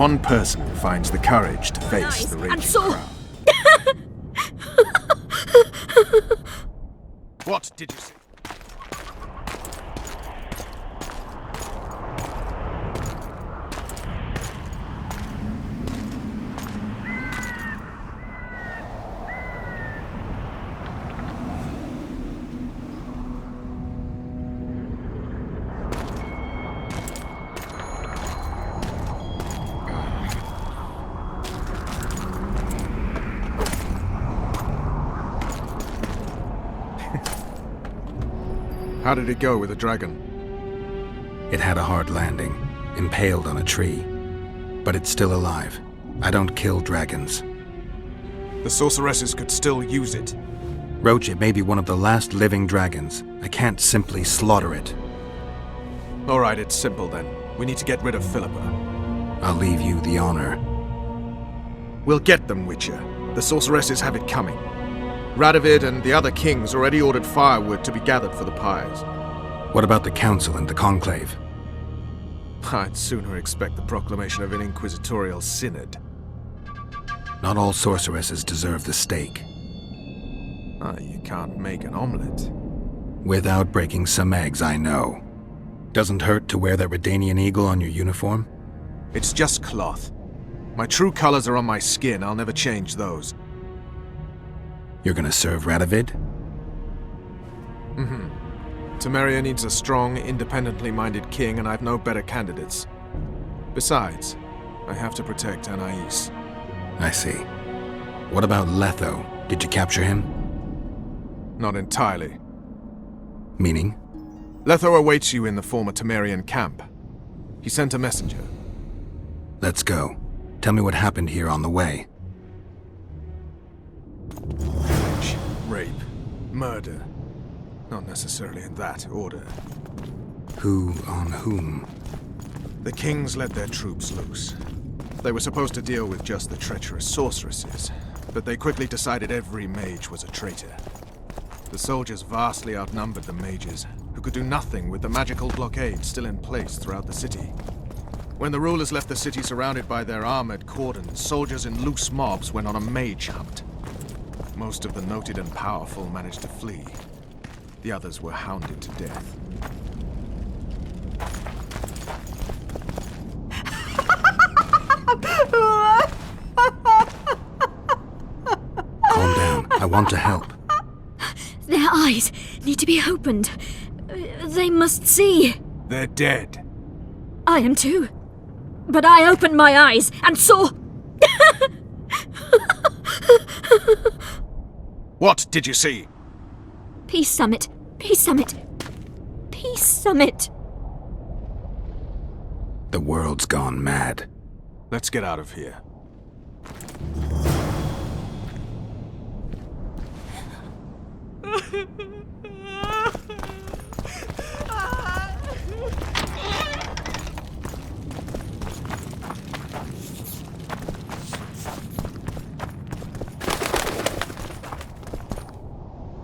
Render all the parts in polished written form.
one person finds the courage to face the raging crowd. What did you say? How did it go with the dragon? It had a hard landing, impaled on a tree. But it's still alive. I don't kill dragons. The sorceresses could still use it. Roche, it may be one of the last living dragons. I can't simply slaughter it. Alright, it's simple then. We need to get rid of Philippa. I'll leave you the honor. We'll get them, Witcher. The sorceresses have it coming. Radovid and the other kings already ordered firewood to be gathered for the pyres. What about the council and the conclave? I'd sooner expect the proclamation of an inquisitorial synod. Not all sorceresses deserve the stake. You can't make an omelette. Without breaking some eggs, I know. Doesn't hurt to wear that Redanian eagle on your uniform? It's just cloth. My true colors are on my skin. I'll never change those. You're gonna serve Radovid? Temeria needs a strong, independently minded king, and I've no better candidates. Besides, I have to protect Anais. I see. What about Letho? Did you capture him? Not entirely. Meaning? Letho awaits you in the former Temerian camp. He sent a messenger. Let's go. Tell me what happened here on the way. Rape, murder. Not necessarily in that order. Who on whom? The kings let their troops loose. They were supposed to deal with just the treacherous sorceresses, but they quickly decided every mage was a traitor. The soldiers vastly outnumbered the mages, who could do nothing with the magical blockade still in place throughout the city. When the rulers left the city surrounded by their armored cordons, soldiers in loose mobs went on a mage hunt. Most of the noted and powerful managed to flee. The others were hounded to death. Calm down. I want to help. Their eyes need to be opened. They must see. They're dead. I am too. But I opened my eyes and saw... What did you see? Peace Summit. Peace Summit. Peace Summit. The world's gone mad. Let's get out of here.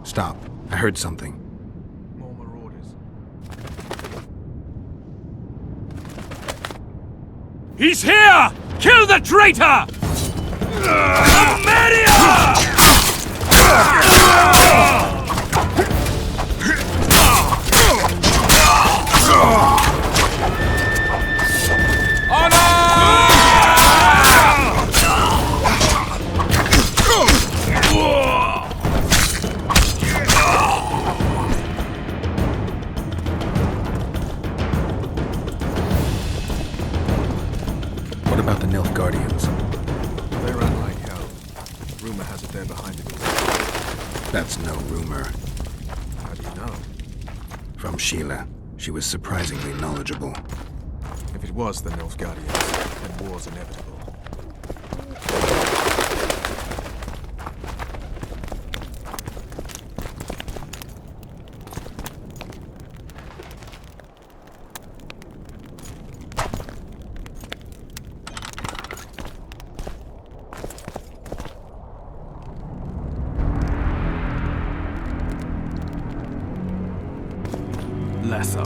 Stop. I heard something. More marauders. He's here! Kill the traitor! What about the Nilfgaardians? They ran like hell. Rumor has it they're behind it all. That's no rumor. How do you know? From Sheila. She was surprisingly knowledgeable. If it was the Nilfgaardians, then war's inevitable. Letho.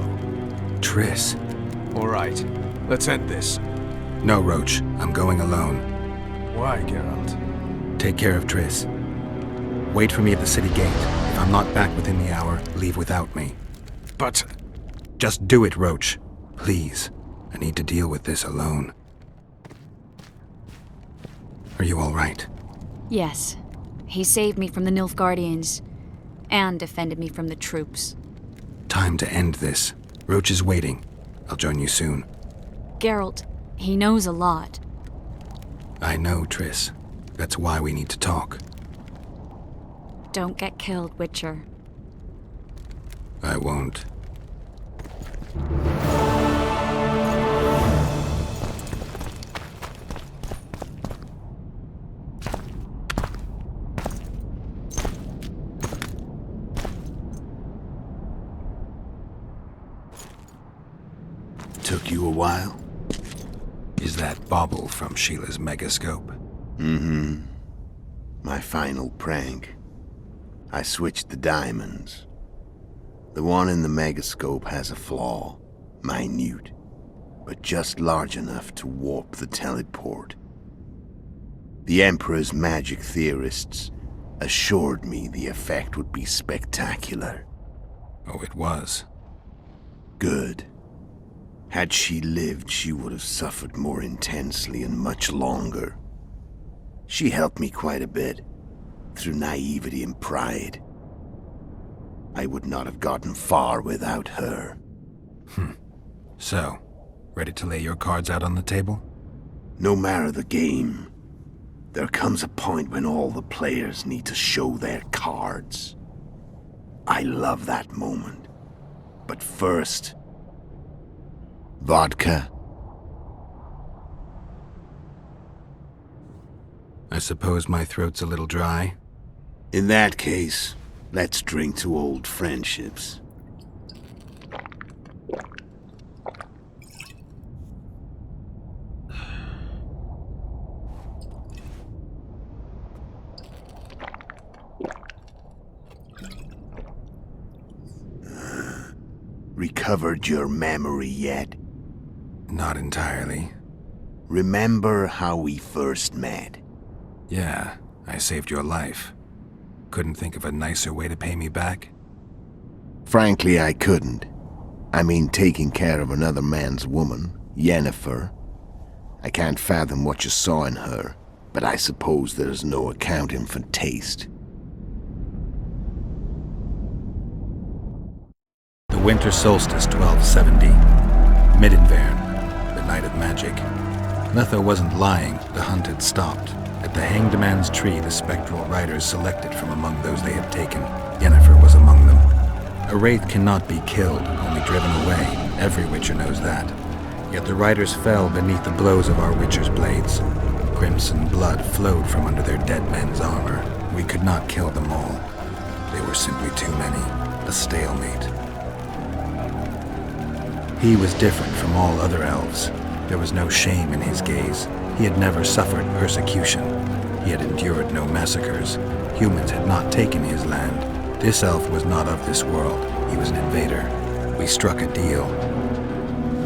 Triss. All right, let's end this. No, Roche. I'm going alone. Why, Geralt? Take care of Triss. Wait for me at the city gate. If I'm not back within the hour, leave without me. But... Just do it, Roche. Please. I need to deal with this alone. Are you all right? Yes. He saved me from the Nilfgaardians, and defended me from the troops. Time to end this. Roche is waiting. I'll join you soon. Geralt, he knows a lot. I know, Triss. That's why we need to talk. Don't get killed, Witcher. I won't. Took you a while? Is that bauble from Sheila's megascope? Mm-hmm. My final prank. I switched the diamonds. The one in the megascope has a flaw. Minute. But just large enough to warp the teleport. The Emperor's magic theorists assured me the effect would be spectacular. Oh, it was. Good. Had she lived, she would have suffered more intensely and much longer. She helped me quite a bit, through naivety and pride. I would not have gotten far without her. So, ready to lay your cards out on the table? No matter the game, there comes a point when all the players need to show their cards. I love that moment. But first... vodka? I suppose my throat's a little dry. In that case, let's drink to old friendships. Recovered your memory yet? Not entirely. Remember how we first met? Yeah, I saved your life. Couldn't think of a nicer way to pay me back? Frankly, I couldn't. I mean, taking care of another man's woman, Yennefer. I can't fathom what you saw in her, but I suppose there's no accounting for taste. The winter solstice 1270. Midinvern, the night of magic. Letho wasn't lying, the hunt had stopped. At the Hanged Man's Tree, the spectral riders selected from among those they had taken. Yennefer was among them. A wraith cannot be killed, only driven away. Every Witcher knows that. Yet the riders fell beneath the blows of our Witcher's blades. Crimson blood flowed from under their dead men's armor. We could not kill them all. They were simply too many. A stalemate. He was different from all other elves. There was no shame in his gaze. He had never suffered persecution. He had endured no massacres. Humans had not taken his land. This elf was not of this world. He was an invader. We struck a deal.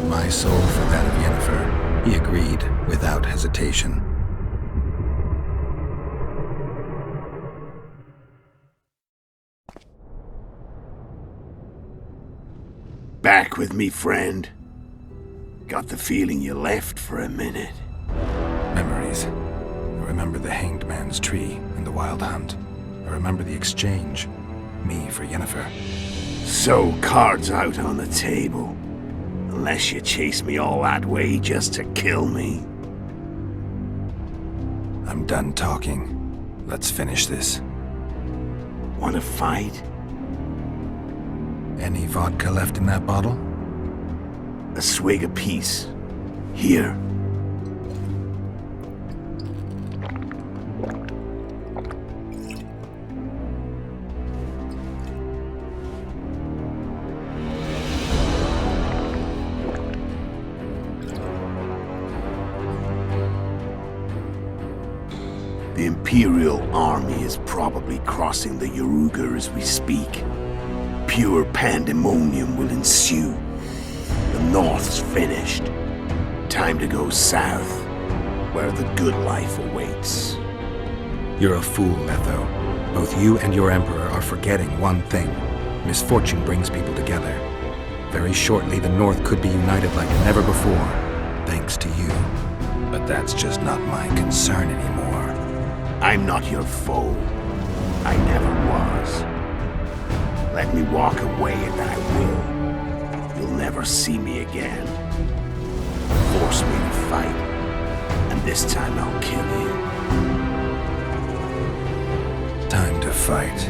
My soul for that of Yennefer. He agreed without hesitation. Back with me, friend. Got the feeling you left for a minute. Memories. I remember the Hanged Man's Tree and the Wild Hunt. I remember the exchange. Me for Yennefer. So, cards out on the table. Unless you chase me all that way just to kill me. I'm done talking. Let's finish this. Want to fight? Any vodka left in that bottle? A swig apiece. Here. The Imperial army is probably crossing the Yaruga as we speak. Pure pandemonium will ensue. The North's finished. Time to go south, where the good life awaits. You're a fool, Letho. Both you and your Emperor are forgetting one thing. Misfortune brings people together. Very shortly, the North could be united like never before, thanks to you. But that's just not my concern anymore. I'm not your foe. I never was. Let me walk away and I will. You'll never see me again. Force me to fight, and this time I'll kill you. Time to fight.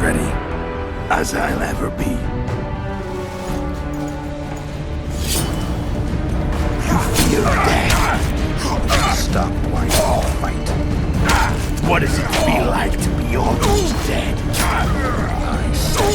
Ready? As I'll ever be. You feel dead. Stop whining and fight. What does it feel like to be almost dead? I say.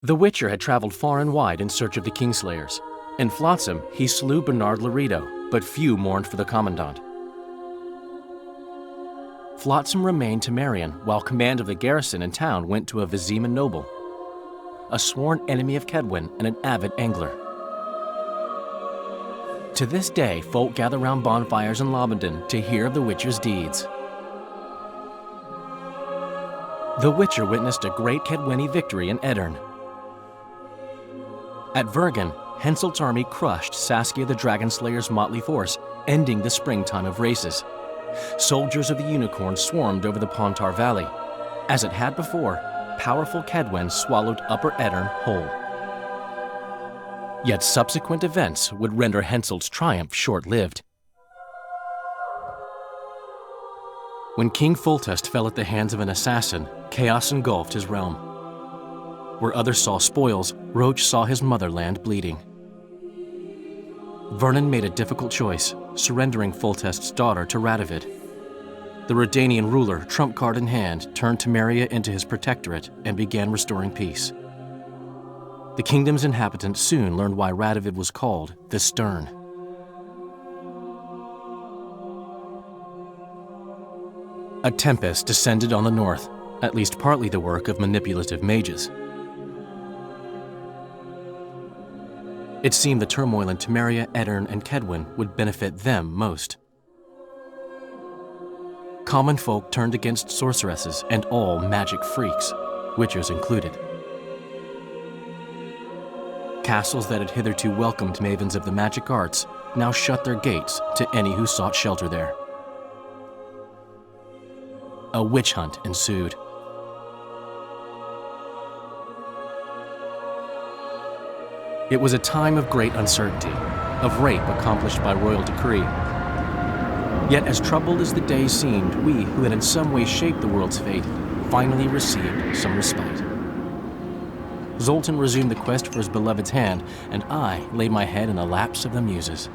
The Witcher had traveled far and wide in search of the Kingslayers. In Flotsam, he slew Bernard Laredo, but few mourned for the Commandant. Flotsam remained Temerian, while command of the garrison and town went to a Vizima noble, a sworn enemy of Kedwen and an avid angler. To this day, folk gather round bonfires in Lobenden to hear of the Witcher's deeds. The Witcher witnessed a great Kedweni victory in Edirn. At Vergen, Henselt's army crushed Saskia the Dragonslayer's motley force, ending the springtime of races. Soldiers of the Unicorn swarmed over the Pontar Valley. As it had before, powerful Kedwen swallowed Upper Edirn whole. Yet subsequent events would render Henselt's triumph short-lived. When King Foltest fell at the hands of an assassin, chaos engulfed his realm. Where others saw spoils, Roche saw his motherland bleeding. Vernon made a difficult choice, surrendering Foltest's daughter to Radovid. The Redanian ruler, trump card in hand, turned Temeria into his protectorate and began restoring peace. The kingdom's inhabitants soon learned why Radovid was called the Stern. A tempest descended on the north, at least partly the work of manipulative mages. It seemed the turmoil in Temeria, Edirn, and Kedwin would benefit them most. Common folk turned against sorceresses and all magic freaks, witchers included. Castles that had hitherto welcomed mavens of the magic arts now shut their gates to any who sought shelter there. A witch hunt ensued. It was a time of great uncertainty, of rape accomplished by royal decree. Yet as troubled as the days seemed, we, who had in some way shaped the world's fate, finally received some respite. Zoltan resumed the quest for his beloved's hand, and I laid my head in a lapse of the muses.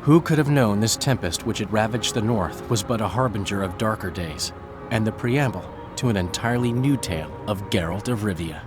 Who could have known this tempest which had ravaged the north was but a harbinger of darker days, and the preamble to an entirely new tale of Geralt of Rivia.